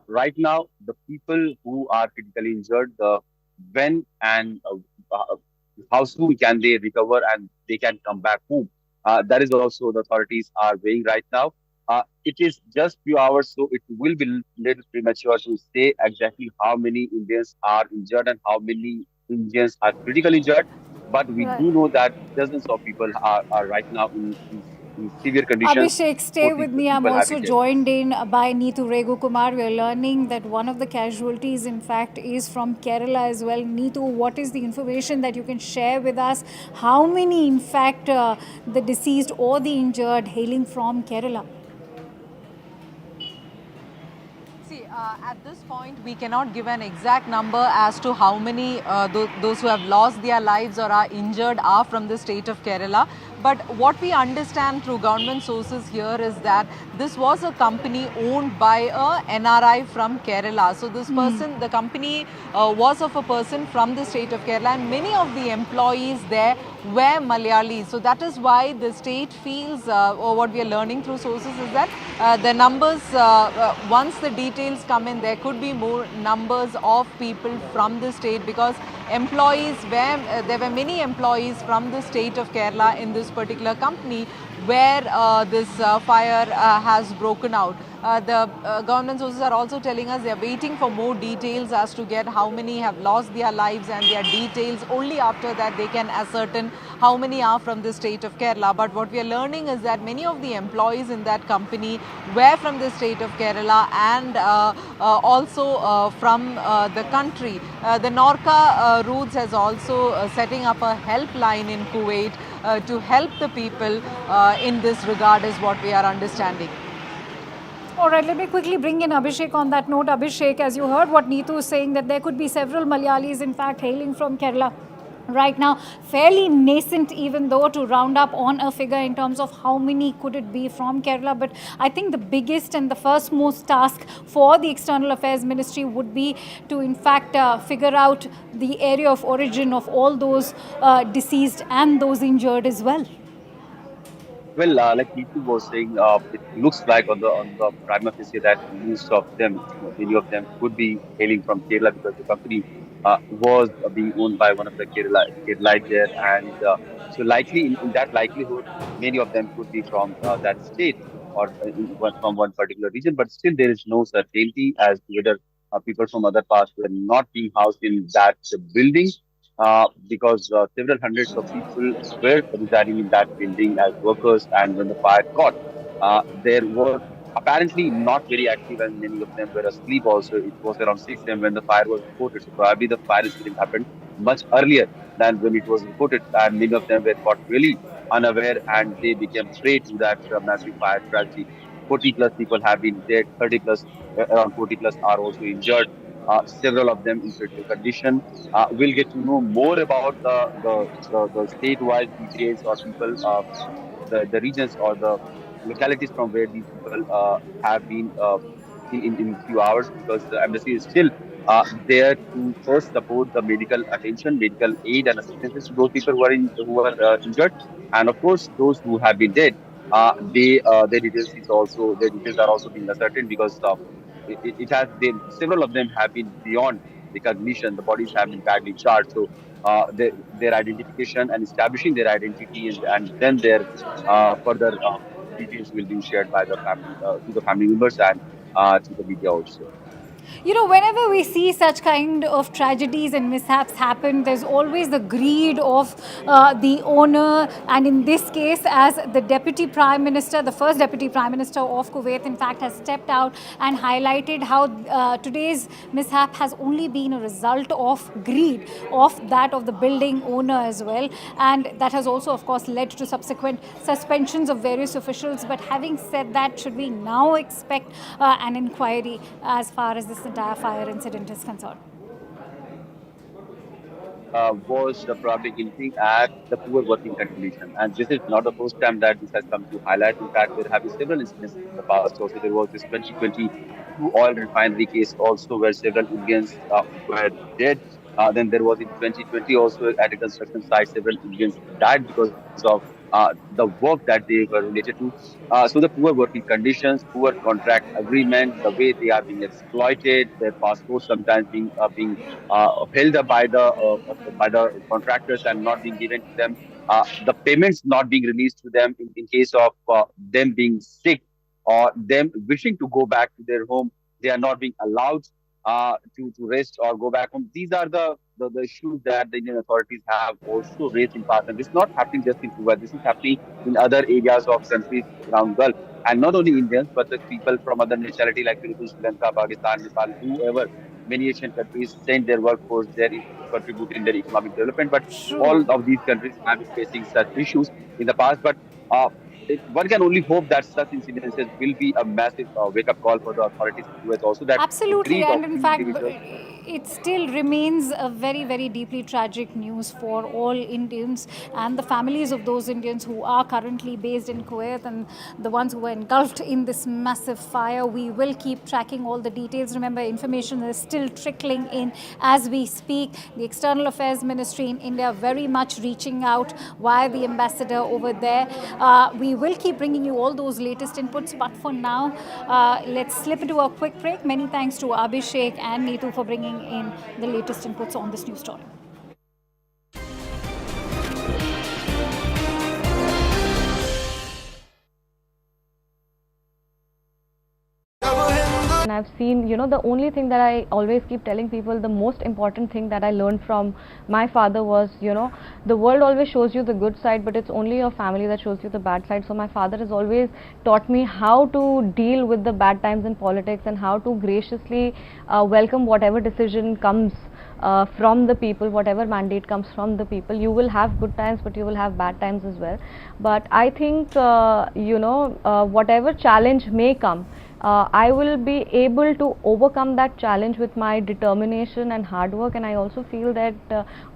Right now, the people who are critically injured, the when and how soon can they recover and they can come back home. That is also the authorities are weighing right now. It is just few hours, so it will be little premature to say exactly how many Indians are injured and how many Indians are critically injured. But we Right. do know that dozens of people are right now in severe conditions. Abhishek, stay 40 with plus me. I'm people have also been dead. joined in by Neetu Regu Kumar. We are learning that one of the casualties, in fact, is from Kerala as well. Neetu, what is the information that you can share with us? How many, in fact, the deceased or the injured hailing from Kerala? See, at this point, we cannot give an exact number as to how many those who have lost their lives or are injured are from the state of Kerala. But what we understand through government sources here is that this was a company owned by a NRI from Kerala. So this person, the company was of a person from the state of Kerala, and many of the employees there were Malayalis. So that is why the state feels, or what we are learning through sources is that the numbers, once the details come in, there could be more numbers of people from the state, because employees were, there were many employees from the state of Kerala in this particular company where this fire has broken out. The government sources are also telling us they are waiting for more details as to get how many have lost their lives and their details. Only after that they can ascertain how many are from the state of Kerala. But what we are learning is that many of the employees in that company were from the state of Kerala and also from the country. The Norca Routes has also setting up a helpline in Kuwait to help the people in this regard, is what we are understanding. All right, let me quickly bring in Abhishek on that note. Abhishek, as you heard what Neetu is saying, that there could be several Malayalis, in fact, hailing from Kerala right now, fairly nascent even though to round up on a figure in terms of how many could it be from Kerala. But I think the biggest and the first most task for the External Affairs Ministry would be to in fact figure out the area of origin of all those deceased and those injured as well. Well, like Neetu was saying, it looks like on the prima facie that most of them, many of them, could be hailing from Kerala because the company was being owned by one of the Keralite there, and so likely in that likelihood, many of them could be from that state or from one particular region. But still, there is no certainty as to whether people from other parts were not being housed in that building because several hundreds of people were residing in that building as workers. And when the fire caught, there were apparently not very active, and many of them were asleep also. It was around 6 a.m. when the fire was reported. So probably the fire incident happened much earlier than when it was reported, and many of them were caught really unaware, and they became prey to that massive fire tragedy. 40 plus people have been dead, 30 plus, around 40 plus are also injured. Several of them in critical condition. We'll get to know more about the statewide details or people, the regions or the localities from where these people have been in few hours, because the embassy is still there to first support the medical attention, medical aid and assistance to those people who are injured, and of course those who have been dead. Their details are also being ascertained because it has been several of them have been beyond recognition. The bodies have been badly charred, so their identification and establishing their identity and then their further details will be shared by the family to the family members and to the media also. You know, whenever we see such kind of tragedies and mishaps happen, there's always the greed of the owner, and in this case, as the Deputy Prime Minister, the first Deputy Prime Minister of Kuwait, in fact, has stepped out and highlighted how today's mishap has only been a result of greed of the building owner as well, and that has also, of course, led to subsequent suspensions of various officials. But having said that, should we now expect an inquiry as far as this entire fire incident is concerned? Was probably hinting at the poor working condition. And this is not the first time that this has come to highlight. In fact, there have been several incidents in the past. Also, there was this 2022 oil refinery case also where several Indians were dead. Then there was in 2020 also at a construction site, several Indians died because of the work that they were related to. So the poor working conditions, poor contract agreement, the way they are being exploited, their passports sometimes being held up by the contractors and not being given to them. The payments not being released to them in case of them being sick or them wishing to go back to their home, they are not being allowed to rest or go back home. These are the issues that the Indian authorities have also raised in past. And this is not happening just in Kuwait. This is happening in other areas of countries around Gulf. And not only Indians, but the people from other nationality like Philippines, Sri Lanka, Pakistan, Nepal, whoever, many Asian countries send their workforce there to contribute in their economic development. But all of these countries have been facing such issues in the past. But one can only hope that such incidences will be a massive wake-up call for the authorities in Kuwait also. That absolutely, and in fact, it still remains a very, very deeply tragic news for all Indians and the families of those Indians who are currently based in Kuwait and the ones who were engulfed in this massive fire. We will keep tracking all the details. Remember, information is still trickling in as we speak. The External Affairs Ministry in India very much reaching out via the ambassador over there. We will keep bringing you all those latest inputs, but for now, let's slip into a quick break. Many thanks to Abhishek and Neetu for bringing in the latest inputs on this news story. And I've seen, you know, the only thing that I always keep telling people, the most important thing that I learned from my father was, you know, the world always shows you the good side, but it's only your family that shows you the bad side. So my father has always taught me how to deal with the bad times in politics and how to graciously welcome whatever decision comes from the people, whatever mandate comes from the people. You will have good times, but you will have bad times as well. But I think, you know, whatever challenge may come, I will be able to overcome that challenge with my determination and hard work. And I also feel that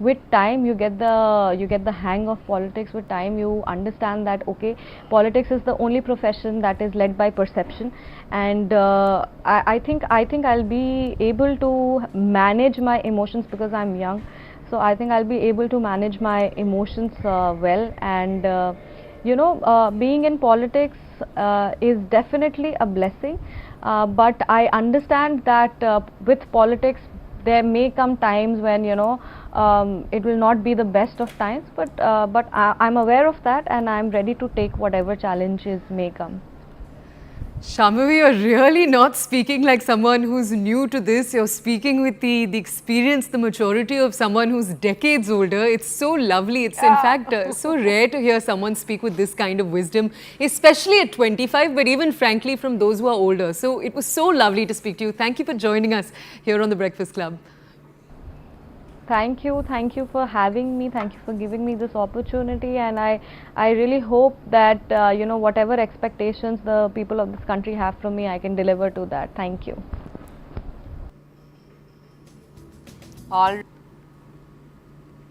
with time you get the hang of politics. With time you understand that okay, politics is the only profession that is led by perception, and I think I'll be able to manage my emotions because I'm young. So I think I'll be able to manage my emotions well, and being in politics is definitely a blessing, but I understand that with politics there may come times when it will not be the best of times, but I'm aware of that, and I'm ready to take whatever challenges may come. Shambhavi, you're really not speaking like someone who's new to this. You're speaking with the experience, the maturity of someone who's decades older. It's so lovely. It's in fact so rare to hear someone speak with this kind of wisdom, especially at 25, but even frankly from those who are older. So it was so lovely to speak to you. Thank you for joining us here on The Breakfast Club. Thank you for having me. Thank you for giving me this opportunity, and I really hope that whatever expectations the people of this country have from me, I can deliver to that. Thank you.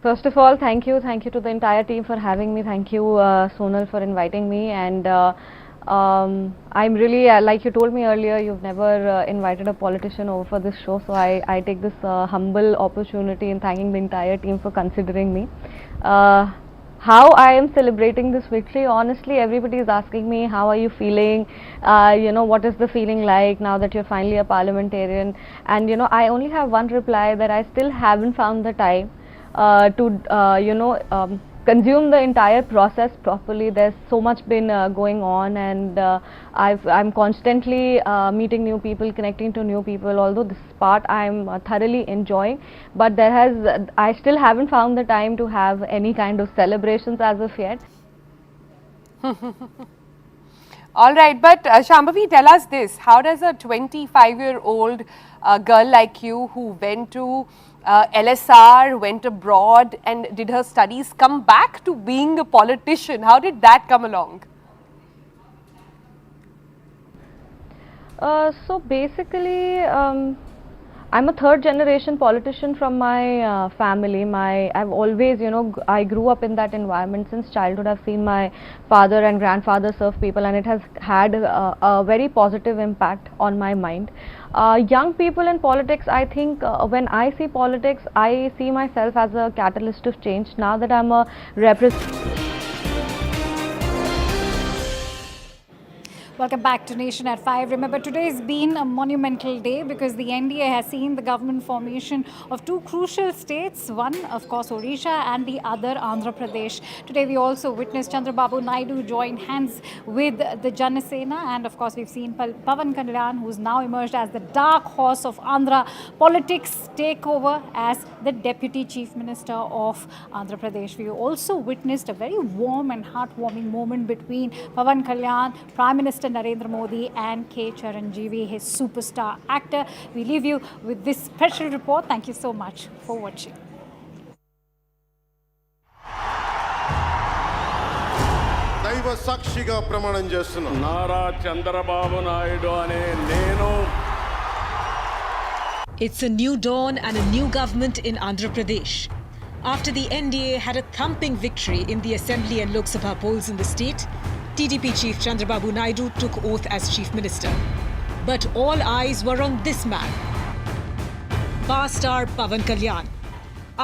First of all, thank you to the entire team for having me. Thank you, Sonal, for inviting me, and I'm really, like you told me earlier, you've never invited a politician over for this show, so I take this humble opportunity in thanking the entire team for considering me. How I am celebrating this victory, honestly, everybody is asking me, how are you feeling, what is the feeling like now that you're finally a parliamentarian, and I only have one reply, that I still haven't found the time to consume the entire process properly. There's so much been going on, and I'm constantly meeting new people, connecting to new people. Although this part I'm thoroughly enjoying, but I still haven't found the time to have any kind of celebrations as of yet. All right, but Shambhavi, tell us this: how does a 25-year-old girl like you, who went to LSR, went abroad and did her studies, come back to being a politician? How did that come along? So basically, I'm a third generation politician from my family. I've always, I grew up in that environment since childhood. I've seen my father and grandfather serve people, and it has had a very positive impact on my mind. Young people in politics, I think when I see politics, I see myself as a catalyst of change. Now that I'm a representative. Welcome back to Nation at 5. Remember, today has been a monumental day because the NDA has seen the government formation of two crucial states, one of course Odisha and the other Andhra Pradesh. Today we also witnessed Chandrababu Naidu join hands with the Janasena, and of course we've seen Pawan Kalyan, who's now emerged as the dark horse of Andhra politics, take over as the Deputy Chief Minister of Andhra Pradesh. We also witnessed a very warm and heartwarming moment between Pawan Kalyan, Prime Minister Narendra Modi, and K. Charanjeevi, his superstar actor. We leave you with this special report. Thank you so much for watching. దైవ సాక్షిగా ప్రమాణం చేస్తున్నాను. నారా చంద్రబాబు నాయుడు అనే నేను. It's a new dawn and a new government in Andhra Pradesh. After the NDA had a thumping victory in the Assembly and Lok Sabha polls in the state, TDP Chief Chandrababu Naidu took oath as Chief Minister. But all eyes were on this man, bar star Pawan Kalyan.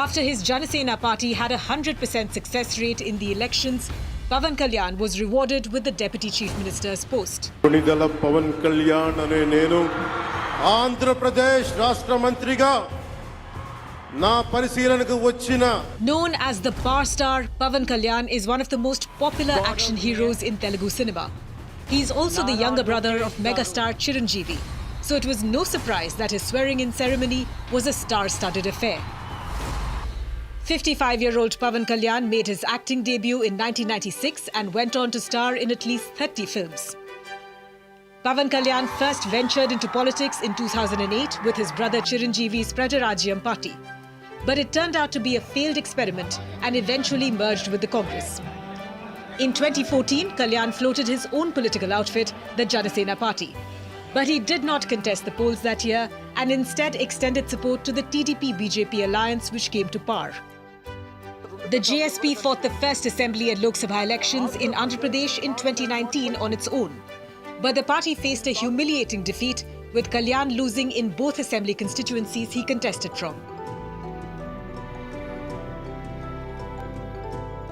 After his Janasena party had a 100% success rate in the elections, Pawan Kalyan was rewarded with the Deputy Chief Minister's post. Pawan Kalyan అనే నేను ఆంధ్రప్రదేశ్ రాష్ట్ర మంత్రిగా నా పరిశీలనకు వచ్చిన. Known as the bar star, Pawan Kalyan is one of the most popular action heroes in Telugu cinema. He is also the younger brother of megastar Chiranjeevi, so it was no surprise that his swearing-in ceremony was a star-studded affair. 55-year-old Pawan Kalyan made his acting debut in 1996 and went on to star in at least 30 films. Pawan Kalyan first ventured into politics in 2008 with his brother Chiranjeevi's Prajarajyam party. But it turned out to be a failed experiment and eventually merged with the Congress. In 2014, Kalyan floated his own political outfit, the Janasena party. But he did not contest the polls that year and instead extended support to the TDP-BJP alliance, which came to power. The JSP fought the first Assembly and Lok Sabha elections in Andhra Pradesh in 2019 on its own. But the party faced a humiliating defeat, with Kalyan losing in both Assembly constituencies he contested from.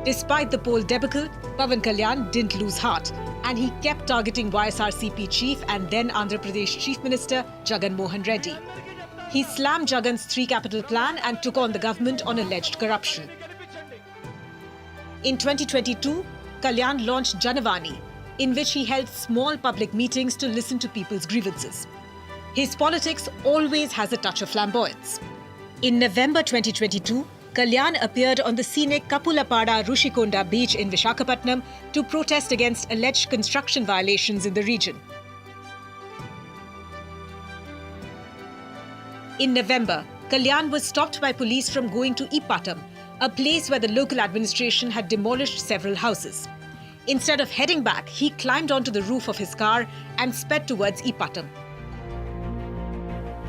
Despite the poll debacle, Pawan Kalyan didn't lose heart, and he kept targeting YSRCP chief and then Andhra Pradesh Chief Minister Jagan Mohan Reddy. He slammed Jagan's 3 capital plan and took on the government on alleged corruption. In 2022, Kalyan launched Janavani, in which he held small public meetings to listen to people's grievances. His politics always has a touch of flamboyance. In November 2022, Kalyan appeared on the scenic Kapulapada Rushikonda beach in Visakhapatnam to protest against alleged construction violations in the region. In November, Kalyan was stopped by police from going to Ipatam, a place where the local administration had demolished several houses. Instead of heading back, he climbed onto the roof of his car and sped towards Ipatam.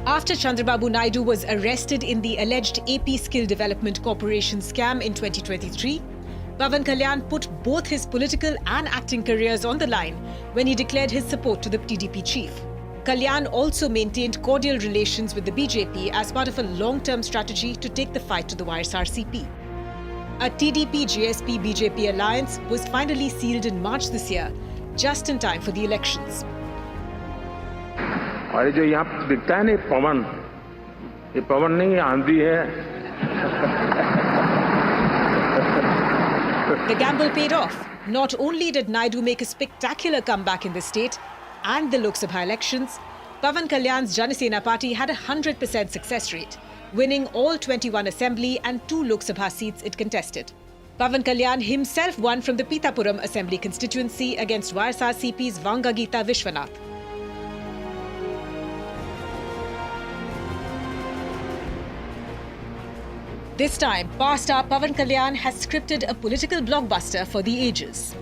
After Chandrababu Naidu was arrested in the alleged AP Skill Development Corporation scam in 2023, Pawan Kalyan put both his political and acting careers on the line when he declared his support to the TDP chief. Kalyan also maintained cordial relations with the BJP as part of a long-term strategy to take the fight to the YSRCP. A TDP-JSP-BJP alliance was finally sealed in March this year, just in time for the elections. और ये जो यहाँ दिखता है ना पवन, ये पवन नहीं आंधी है. The gamble paid off. Not only did Naidu make a spectacular comeback in the state and the Lok Sabha elections, Pawan Kalyan's Janasena party had a 100% success rate, winning all 21 Assembly and 2 Lok Sabha seats it contested. Pawan Kalyan himself won from the Pitapuram Assembly constituency against YSRCP's Vangagita Vishwanath. This time, past star Pawan Kalyan has scripted a political blockbuster for the ages.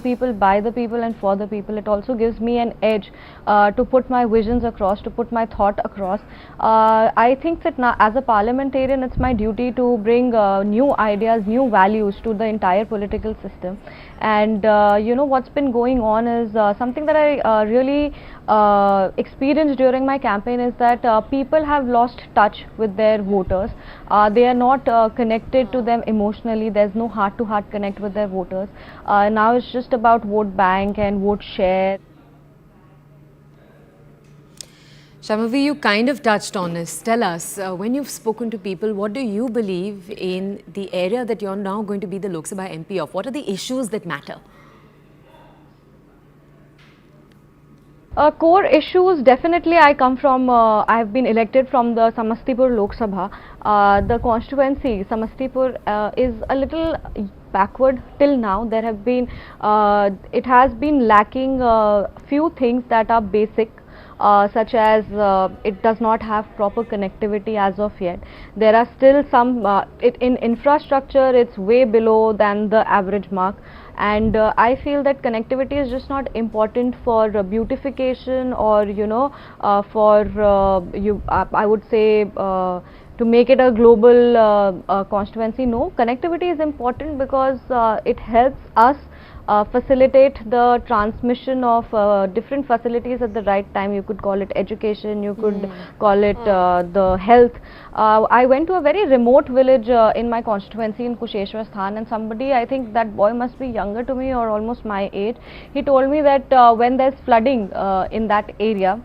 People, by the people and for the people. It also gives me an edge to put my visions across, to put my thought across. I think that now, as a parliamentarian, it's my duty to bring new ideas, new values to the entire political system. And you know, what's been going on is something that I really experienced during my campaign is that people have lost touch with their voters. They are not connected to them emotionally. There's no heart-to-heart connect with their voters. Now it's just about vote bank and vote share. Shambhavi, you kind of touched on this. Tell us, when you've spoken to people, what do you believe in the area that you're now going to be the Lok Sabha MP of? What are the issues that matter? Core issues, definitely I come from, I have been elected from the Samastipur Lok Sabha. The constituency, Samastipur, is a little backward till now. There have been, it has been lacking few things that are basic. Such as it does not have proper connectivity as of yet. There are still some, in infrastructure it's way below than the average mark, and I feel that connectivity is just not important for beautification or, you know, for I would say to make it a global constituency. No, connectivity is important because it helps us facilitate the transmission of different facilities at the right time. You could call it education, you could call it the health. I went to a very remote village in my constituency in Kusheshwar Sthan, and somebody, I think that boy must be younger to me or almost my age, he told me that when there's flooding in that area,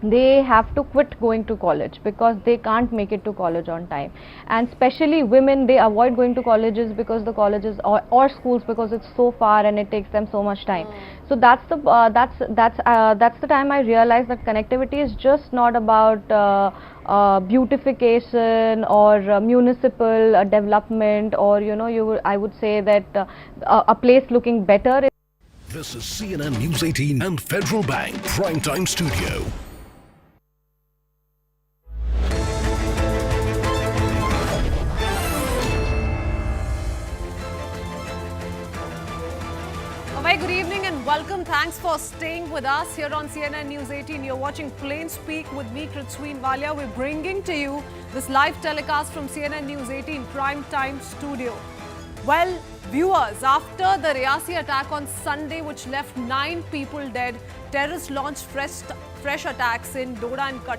they have to quit going to college because they can't make it to college on time, and especially women, they avoid going to colleges because the colleges or schools, because it's so far and it takes them so much time. So that's the time I realized that connectivity is just not about beautification or municipal development, or, you know, I would say that a place looking better. This is CNN News 18 and Federal Bank Primetime Studio. A very good evening and welcome. Thanks for staying with us here on CNN News 18. You're watching Plain Speak with me, Kritsween Walia. We're bringing to you this live telecast from CNN News 18 Prime Time Studio. Well, viewers, after the Riyasi attack on Sunday, which left 9 people dead, terrorists launched fresh attacks in Doda and Kathua.